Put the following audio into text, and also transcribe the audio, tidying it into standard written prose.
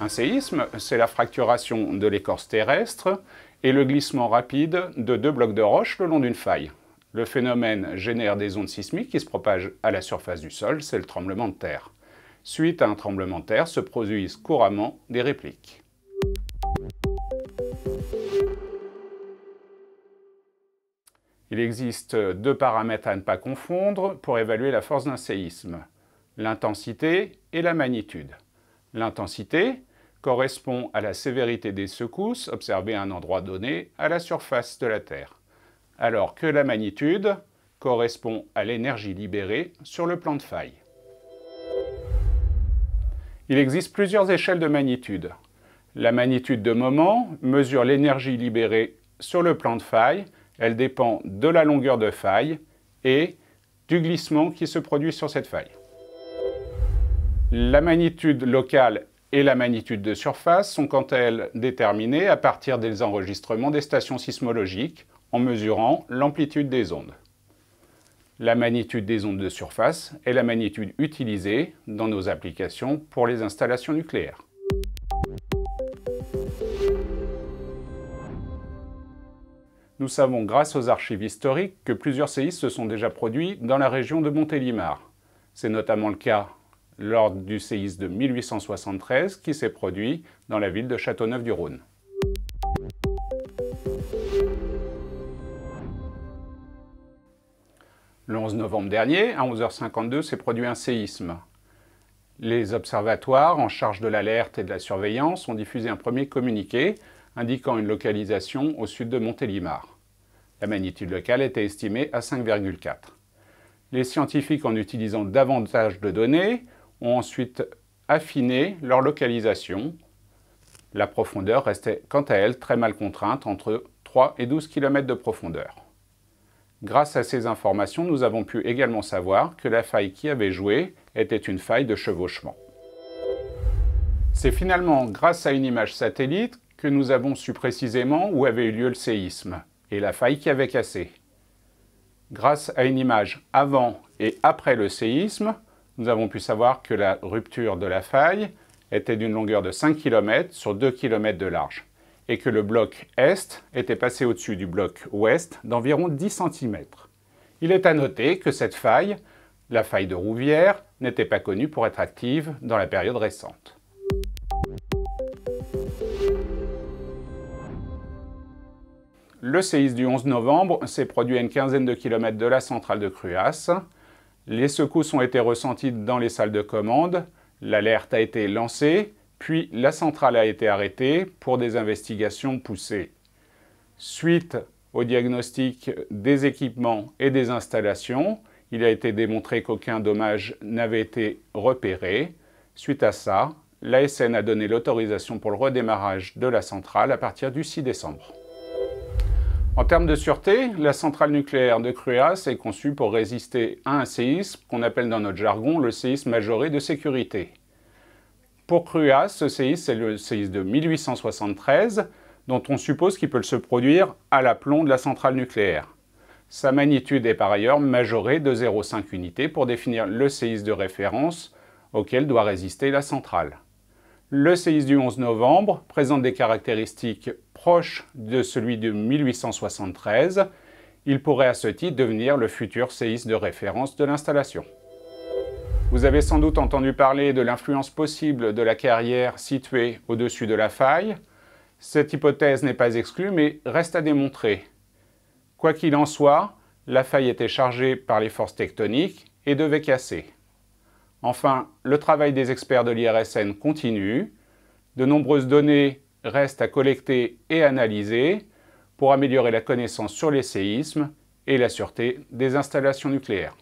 Un séisme, c'est la fracturation de l'écorce terrestre et le glissement rapide de deux blocs de roche le long d'une faille. Le phénomène génère des ondes sismiques qui se propagent à la surface du sol, c'est le tremblement de terre. Suite à un tremblement de terre, se produisent couramment des répliques. Il existe deux paramètres à ne pas confondre pour évaluer la force d'un séisme, l'intensité et la magnitude. L'intensité correspond à la sévérité des secousses observées à un endroit donné à la surface de la Terre, alors que la magnitude correspond à l'énergie libérée sur le plan de faille. Il existe plusieurs échelles de magnitude. La magnitude de moment mesure l'énergie libérée sur le plan de faille. Elle dépend de la longueur de faille et du glissement qui se produit sur cette faille. La magnitude locale et la magnitude de surface sont quant à elles déterminées à partir des enregistrements des stations sismologiques en mesurant l'amplitude des ondes. La magnitude des ondes de surface est la magnitude utilisée dans nos applications pour les installations nucléaires. Nous savons grâce aux archives historiques que plusieurs séismes se sont déjà produits dans la région de Montélimar. C'est notamment le cas lors du séisme de 1873 qui s'est produit dans la ville de Châteauneuf-du-Rhône. Le 11 novembre dernier, à 11h52, s'est produit un séisme. Les observatoires en charge de l'alerte et de la surveillance ont diffusé un premier communiqué indiquant une localisation au sud de Montélimar. La magnitude locale était estimée à 5,4. Les scientifiques, en utilisant davantage de données, ont ensuite affiné leur localisation. La profondeur restait quant à elle très mal contrainte, entre 3 et 12 km de profondeur. Grâce à ces informations, nous avons pu également savoir que la faille qui avait joué était une faille de chevauchement. C'est finalement grâce à une image satellite que nous avons su précisément où avait eu lieu le séisme et la faille qui avait cassé. Grâce à une image avant et après le séisme, nous avons pu savoir que la rupture de la faille était d'une longueur de 5 km sur 2 km de large et que le bloc Est était passé au-dessus du bloc Ouest d'environ 10 cm. Il est à noter que cette faille, la faille de Rouvière, n'était pas connue pour être active dans la période récente. Le séisme du 11 novembre s'est produit à une quinzaine de kilomètres de la centrale de Cruas. Les secousses ont été ressenties dans les salles de commande, l'alerte a été lancée, puis la centrale a été arrêtée pour des investigations poussées. Suite au diagnostic des équipements et des installations, il a été démontré qu'aucun dommage n'avait été repéré. Suite à ça, l'ASN a donné l'autorisation pour le redémarrage de la centrale à partir du 6 décembre. En termes de sûreté, la centrale nucléaire de Cruas est conçue pour résister à un séisme qu'on appelle dans notre jargon le séisme majoré de sécurité. Pour Cruas, ce séisme, c'est le séisme de 1873, dont on suppose qu'il peut se produire à l'aplomb de la centrale nucléaire. Sa magnitude est par ailleurs majorée de 0,5 unités pour définir le séisme de référence auquel doit résister la centrale. Le séisme du 11 novembre présente des caractéristiques proches de celui de 1873. Il pourrait à ce titre devenir le futur séisme de référence de l'installation. Vous avez sans doute entendu parler de l'influence possible de la carrière située au-dessus de la faille. Cette hypothèse n'est pas exclue, mais reste à démontrer. Quoi qu'il en soit, la faille était chargée par les forces tectoniques et devait casser. Enfin, le travail des experts de l'IRSN continue. De nombreuses données restent à collecter et analyser pour améliorer la connaissance sur les séismes et la sûreté des installations nucléaires.